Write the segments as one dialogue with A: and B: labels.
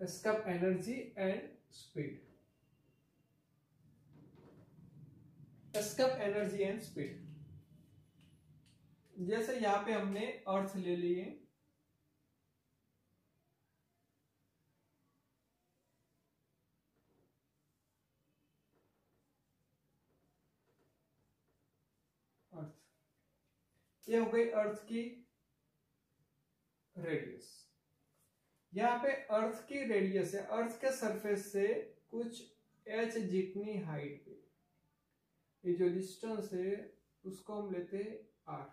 A: escape energy and speed. escape energy and speed, जैसे यहाँ पे हमने अर्थ ले लिए, अर्थ, ये हो गई अर्थ की रेडियस। यहाँ पे अर्थ की रेडियस है, अर्थ के सरफेस से कुछ h जितनी हाइट पे, ये जो डिस्टेंस है उसको हम लेते हैं r,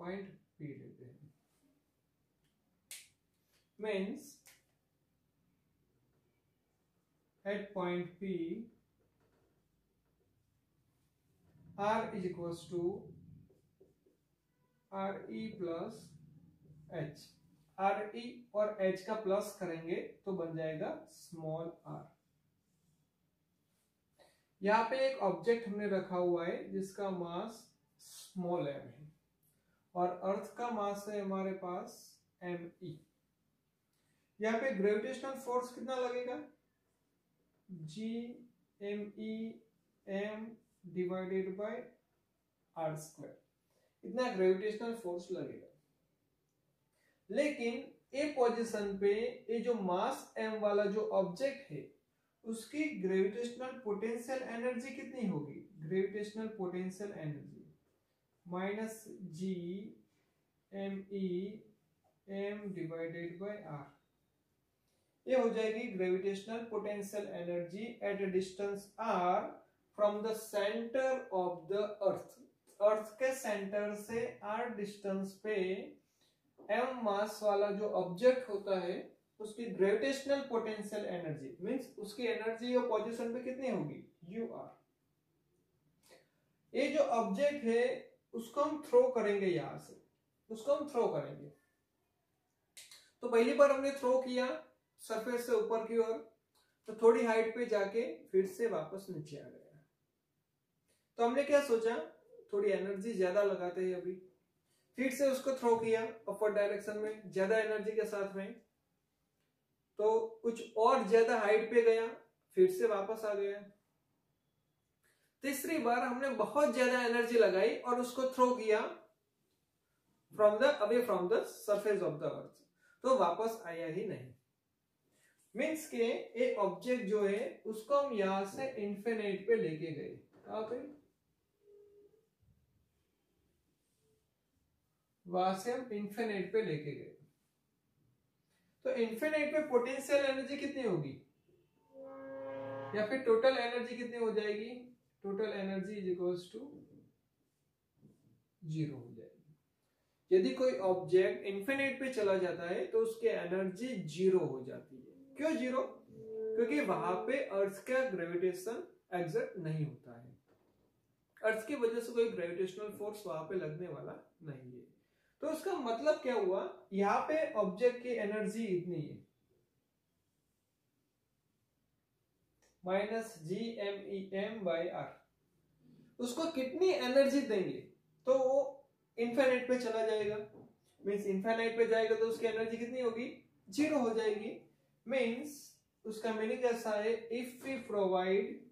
A: पॉइंट P लेते हैं। Means at point P r is equals to re plus h, re और h का प्लस करेंगे तो बन जाएगा स्मॉल r। यहाँ पे एक ऑब्जेक्ट हमने रखा हुआ है जिसका मास स्मॉल m है और अर्थ का मास है हमारे पास me। यहाँ पे ग्रेविटेशनल फोर्स कितना लगेगा, g me m divided by r square, इतना ग्रेविटेशनल फोर्स लगेगा। लेकिन ए पोजीशन पे ये जो मास m वाला जो ऑब्जेक्ट है उसकी ग्रेविटेशनल पोटेंशियल एनर्जी कितनी होगी, gravitational potential energy minus G M E M divided by R, ये हो जाएगी gravitational potential energy at a distance r from the centre of the earth. Earth के सेंटर से r डिस्टेंस पे m mass वाला जो ऑब्जेक्ट होता है उसकी ग्रेविटेशनल पोटेंशियल एनर्जी मींस उसकी एनर्जी और पोजीशन पे कितनी होगी, u r। ये जो ऑब्जेक्ट है उसको हम थ्रो करेंगे, यहां से उसको हम थ्रो करेंगे। तो पहली बार हमने थ्रो किया सरफेस से ऊपर की ओर, तो थोड़ी हाइट पे जाके फिर से वापस नीचे आ गया। तो हमने क्या सोचा, थोड़ी एनर्जी ज्यादा लगाते हैं अभी, फिर से उसको थ्रो किया अपवर्ड डायरेक्शन में ज्यादा एनर्जी के साथ में, तो कुछ और ज्यादा हाइट पे गया फिर से वापस आ गया। तीसरी बार हमने बहुत ज्यादा एनर्जी लगाई और उसको थ्रो किया from the away from the surface of the अर्थ, तो वापस आया ही नहीं। मीन्स के एक ऑब्जेक्ट जो है उसको हम यहां से इन्फिनिट पे लेके गए, वहां से हम इन्फिनिट पे लेके गए। तो इन्फिनिट पे पोटेंशियल एनर्जी कितनी होगी, या फिर टोटल एनर्जी कितनी हो जाएगी, total energy is equals to 0 हो जाएगी। यदि कोई ऑब्जेक्ट इन्फिनिट पे चला जाता है तो उसकी एनर्जी 0 हो जाती है। क्यों 0? क्योंकि वहां पे अर्थ का ग्रेविटेशन एग्जर्ट नहीं होता है, अर्थ की वजह से कोई ग्रेविटेशनल फोर्स वहां पे लगने वाला नहीं है। तो उसका मतलब क्या हुआ, यहाँ पे ऑब्जेक्ट की एनर्जी इतनी है minus G M E M by R, उसको कितनी एनर्जी देंगे तो वो इन्फिनिट पे चला जाएगा। मीन्स इन्फिनिट पे जाएगा तो उसकी एनर्जी कितनी होगी, 0 हो जाएगी। मीन्स उसका मीनिंग ऐसा है, if we provide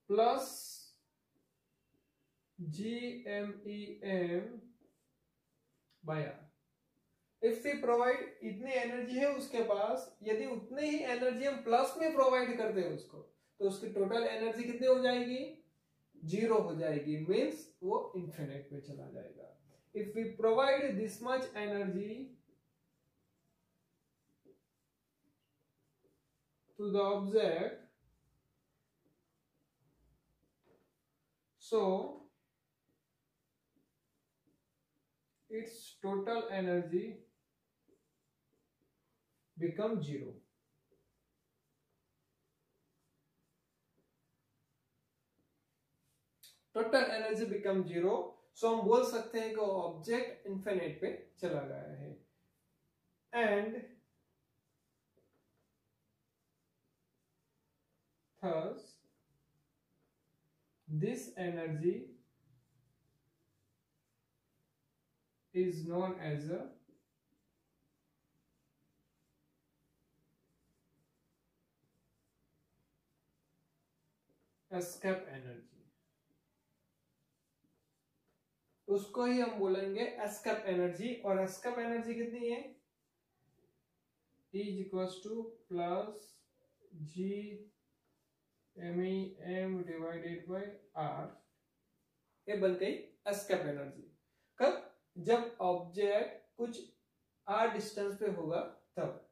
A: plus G M E M by R, if we provide इतनी एनर्जी है उसके पास, यदि उतनी ही एनर्जी हम प्लस में प्रोवाइड करते हैं उसको, तो उसकी टोटल एनर्जी कितनी हो जाएगी, 0 हो जाएगी। मीन्स वो इन्फिनिट पे चला जाएगा। If we provide this much energy to the object, so its total energy become 0। Total energy become 0, so हम बोल सकते हैं कि ऑब्जेक्ट इन्फिनिट पे चला गया है। And thus this energy is known as a escape energy। उसको ही हम बोलेंगे एस्केप एनर्जी। और एस्केप एनर्जी कितनी है? E is equals to plus G M E M divided by R, ये बन गई एस्केप एनर्जी। कब? जब ऑब्जेक्ट कुछ आर डिस्टेंस पे होगा तब।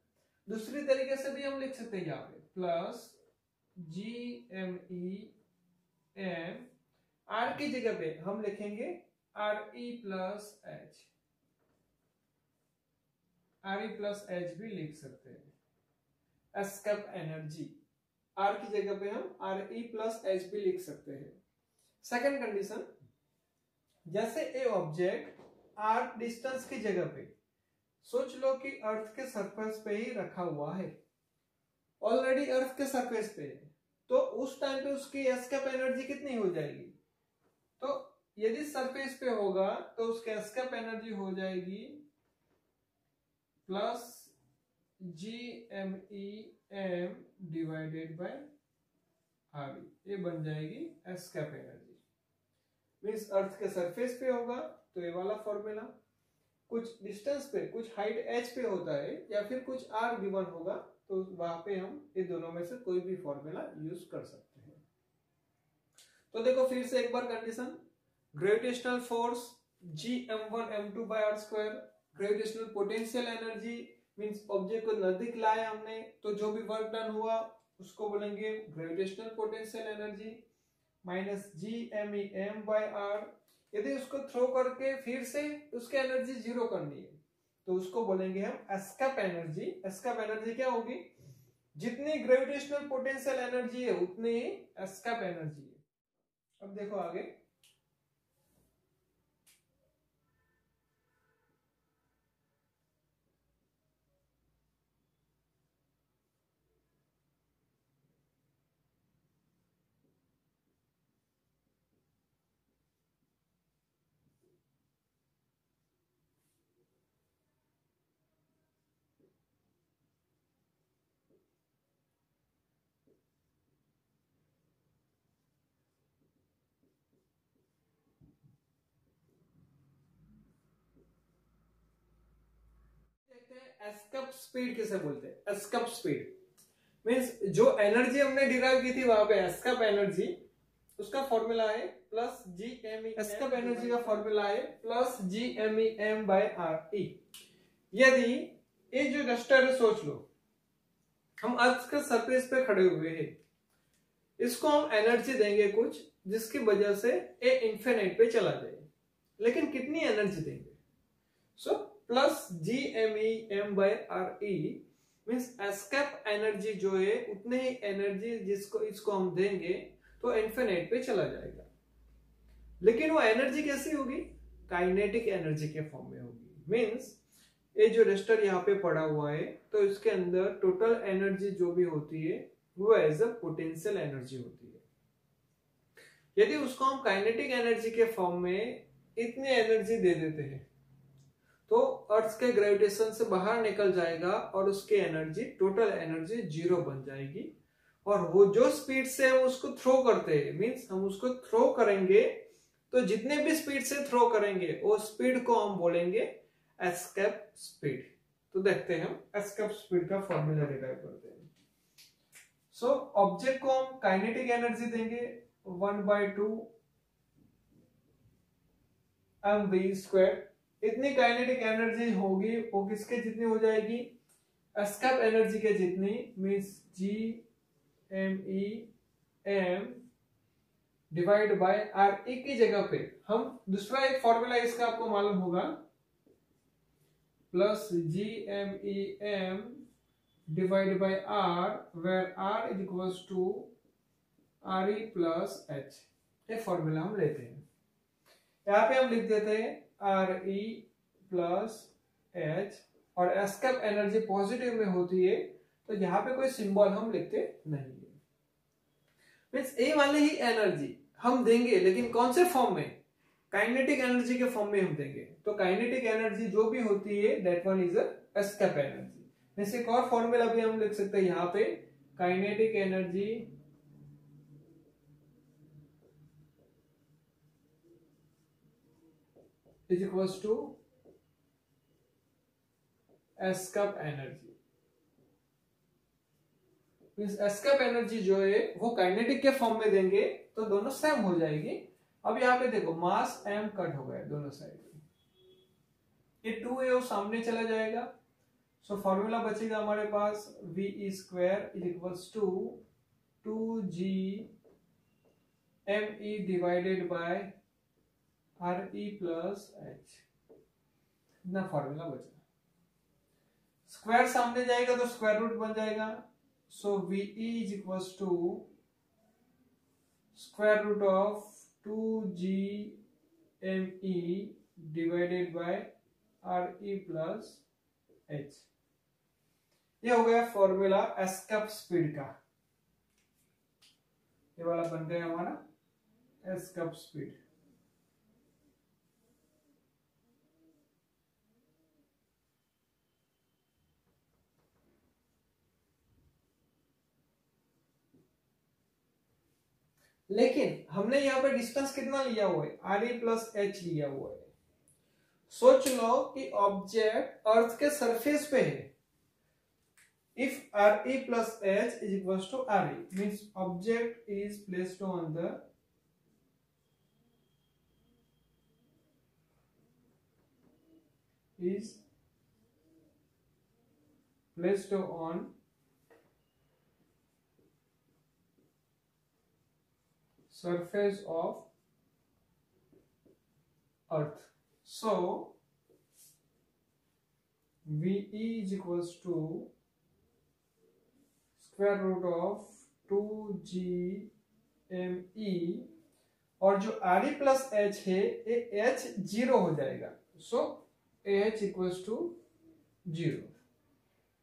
A: दूसरी तरीके से भी हम लिख सकते हैं यहाँ पे plus G M E M, R की जगह पे हम लिखेंगे R E plus H, R E plus H भी लिख सकते हैं। एस्केप एनर्जी आर की जगह पे हम आर ई प्लस एच भी लिख सकते हैं। सेकंड कंडीशन, जैसे ए ऑब्जेक्ट आर डिस्टेंस की जगह पे, सोच लो कि अर्थ के सरफेस पे ही रखा हुआ है, ऑलरेडी अर्थ के सरफेस पे है, तो उस टाइम पे उसकी एस्केप एनर्जी कितनी हो जाएगी? तो यदि सरफेस पे होगा तो उसकी एस्केप एनर्जी हो जाएगी plus G M E M divided by R, ये बन जाएगी एस्केप एनर्जी। मींस अर्थ के सरफेस पे होगा तो ये वाला फॉर्मूला, कुछ डिस्टेंस पे, कुछ हाइट एच पे होता है या फिर कुछ आर गिवन होगा तो वहां पे हम ये दोनों में से कोई भी फॉर्मूला यूज कर सकते हैं। तो देखो फिर से एक बार condition, gravitational force Gm1 m2 by r square, gravitational potential energy means object को नजदीक लाए हमने तो जो भी वर्क डन हुआ उसको बोलेंगे gravitational potential energy, minus Gm by r। यदि उसको थ्रो करके फिर से उसकी एनर्जी जीरो करनी है तो उसको बोलेंगे हम एस्केप एनर्जी। एस्केप एनर्जी क्या होगी? जितनी ग्रेविटेशनल पोटेंशियल एनर्जी है उतनी ही एस्केप एनर्जी है। अब देखो आगे, एस्केप स्पीड किसे बोलते हैं? एस्केप स्पीड मींस जो एनर्जी हमने डिराइव की थी वहां पे एस्केप एनर्जी, उसका फॉर्मूला है plus G M E, escape energy का फॉर्मूला है plus G M E M by R E. यदि ये जो रस्टर है, सोच लो हम अर्थ के सरफेस पे खड़े हुए हैं, इसको हम एनर्जी देंगे कुछ जिसकी वजह से ये इंफिनिट पे चला जाए, लेकिन कितनी एनर्जी देंगे? So plus G M E M by R E means escape energy जो है उतने ही एनर्जी जिसको इसको हम देंगे तो इन्फिनिट पे चला जाएगा। लेकिन वो एनर्जी कैसी होगी? काइनेटिक एनर्जी के फॉर्म में होगी। मीन्स ये जो रेस्टर यहाँ पे पड़ा हुआ है तो इसके अंदर टोटल एनर्जी जो भी होती है वो एज अ पोटेंशियल एनर्जी होती है। यदि उसको हम काइनेटिक एनर्जी के फॉर्म में इतनी एनर्जी दे देते हैं तो अर्थ के ग्रेविटेशन से बाहर निकल जाएगा और उसकी एनर्जी, टोटल एनर्जी जीरो बन जाएगी। और वो जो स्पीड से हम उसको थ्रो करते हैं, मींस हम उसको थ्रो करेंगे तो जितने भी स्पीड से थ्रो करेंगे वो स्पीड को हम बोलेंगे एस्केप स्पीड। तो देखते हैं हम एस्केप स्पीड का फॉर्मूला डिराइव करते हैं। सो ऑब्जेक्ट को हम काइनेटिक एनर्जी देंगे 1/2 mv²। इतनी काइनेटिक एनर्जी होगी वो किसके जितनी हो जाएगी? एस्केप एनर्जी के जितनी, means G M E M divide by R E की जगह पे हम दूसरा एक फॉर्मूला इसका आपको मालूम होगा plus G M E M divide by R, where R is equals to R E plus H. ये फॉर्मूला हम लेते हैं, यहाँ पे हम लिख देते हैं आर ई प्लस एच, और एस्केप एनर्जी पॉजिटिव में होती है तो यहाँ पे कोई सिंबल हम लिखते नहीं है। मींस ए वाली ही एनर्जी हम देंगे, लेकिन कौन से फॉर्म में? काइनेटिक एनर्जी के फॉर्म में हम देंगे। तो काइनेटिक एनर्जी जो भी होती है that one is escape energy. जैसे एक और फॉर्मूला भी हम लिख सकते हैं यहाँ पे, kinetic energy is equals to escape energy. Means escape energy जो है वो काइनेटिक के फॉर्म में देंगे तो दोनों सेम हो जाएगी। अब यहाँ पे देखो मास m कट हो गया दोनों साइड में, ये 2 है वो सामने चला जाएगा। सो फॉर्मूला बचेगा हमारे पास v square is equals to 2g me divided by re plus h। इतना फॉर्मूला बचा। स्क्वायर सामने जाएगा तो स्क्वायर रूट बन जाएगा। So V is equals to square root of 2g me divided by re plus h। ये हो गया फॉर्मूला एस्केप स्पीड का। ये वाला बन गया हमारा एस्केप स्पीड। लेकिन हमने यहाँ पे डिस्टेंस कितना लिया हुआ है, आर ई प्लस एच लिया हुआ है। सोच लो कि ऑब्जेक्ट अर्थ के सरफेस पे है। If R E plus H is equal to R E means object is placed on the surface of earth. So V is equals to square root of 2g me और जो are E plus H है ये h 0 हो जाएगा। सो h equals to 0,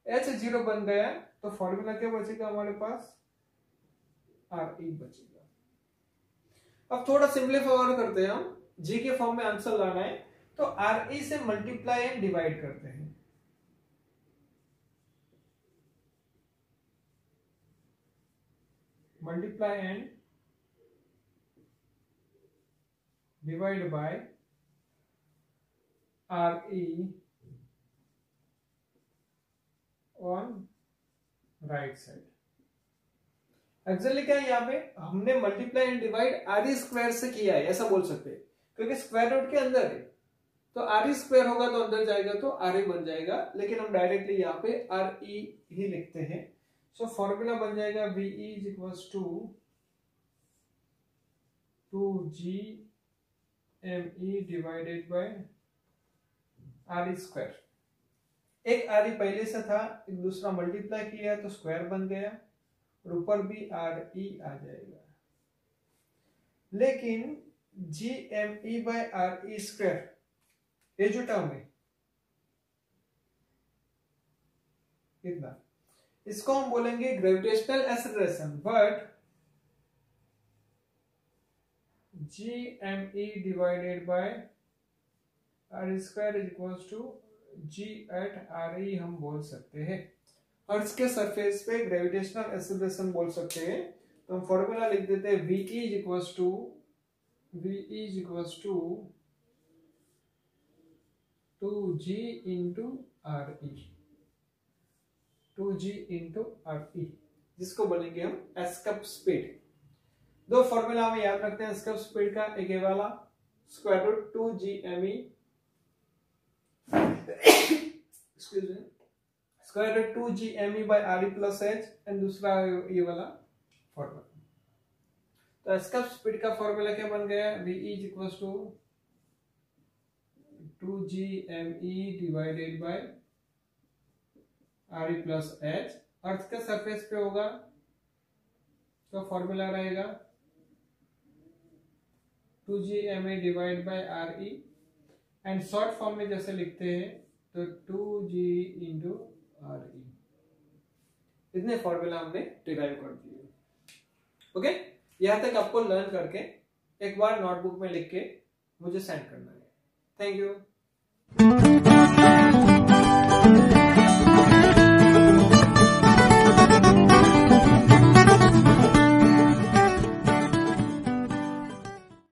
A: h 0 बन गया तो formula क्या बचेगा हमारे पास, आर ई बचेगा। अब थोड़ा सिंपलीफाई और करते हैं हम, जी के फॉर्म में आंसर लाना है तो आर ई से मल्टीप्लाई एंड डिवाइड करते हैं। Multiply and divide by R E on right side. Actually क्या है यहाँ पे हमने multiply and divide are E square से किया है ऐसा बोल सकते हैं, क्योंकि स्क्वायर रूट के अंदर है तो आर ई स्क्वायर होगा तो अंदर जाएगा तो आर ई बन जाएगा। लेकिन हम डायरेक्टली यहाँ पे आर ई ही लिखते हैं। सो फॉर्मूला बन जाएगा V is equals to 2g me divided by R E square. एक आर ई पहले से था, एक दूसरा मल्टीप्लाई किया तो स्क्वायर बन गया और ऊपर भी आर ई आ जाएगा। लेकिन G M E by R E square ये जो टर्म है कितना, इसको हम बोलेंगे gravitational acceleration. But G M E divided by R square is equals to G at R E हम बोल सकते हैं। अर्थ के सरफेस पे ग्रेविटेशनल एक्सेलरेशन बोल सकते हैं। तो हम फॉर्मूला लिख देते हैं v is equals to 2g into R E, 2g into R E, जिसको बोलेंगे हम एस्केप स्पीड। दो फॉर्मूला हमें याद रखते हैं एस्केप स्पीड का, एक ये वाला square root 2g me excuse me square root 2g me by R E plus H and दूसरा ये वाला फॉर्मूला। तो एस्केप स्पीड का फॉर्मूला क्या बन गया, v is equals to 2g me divided by R E plus H. Earth के surface पे होगा तो फॉर्मूला रहेगा 2g me divide by R E and short form में जैसे लिखते हैं तो 2g इंटू आर ई। इतने फॉर्मूला हमने डिराइव कर दिए। ओके, यहां तक आपको लर्न करके एक बार नोटबुक में लिख के मुझे सेंड करना है। Thank you.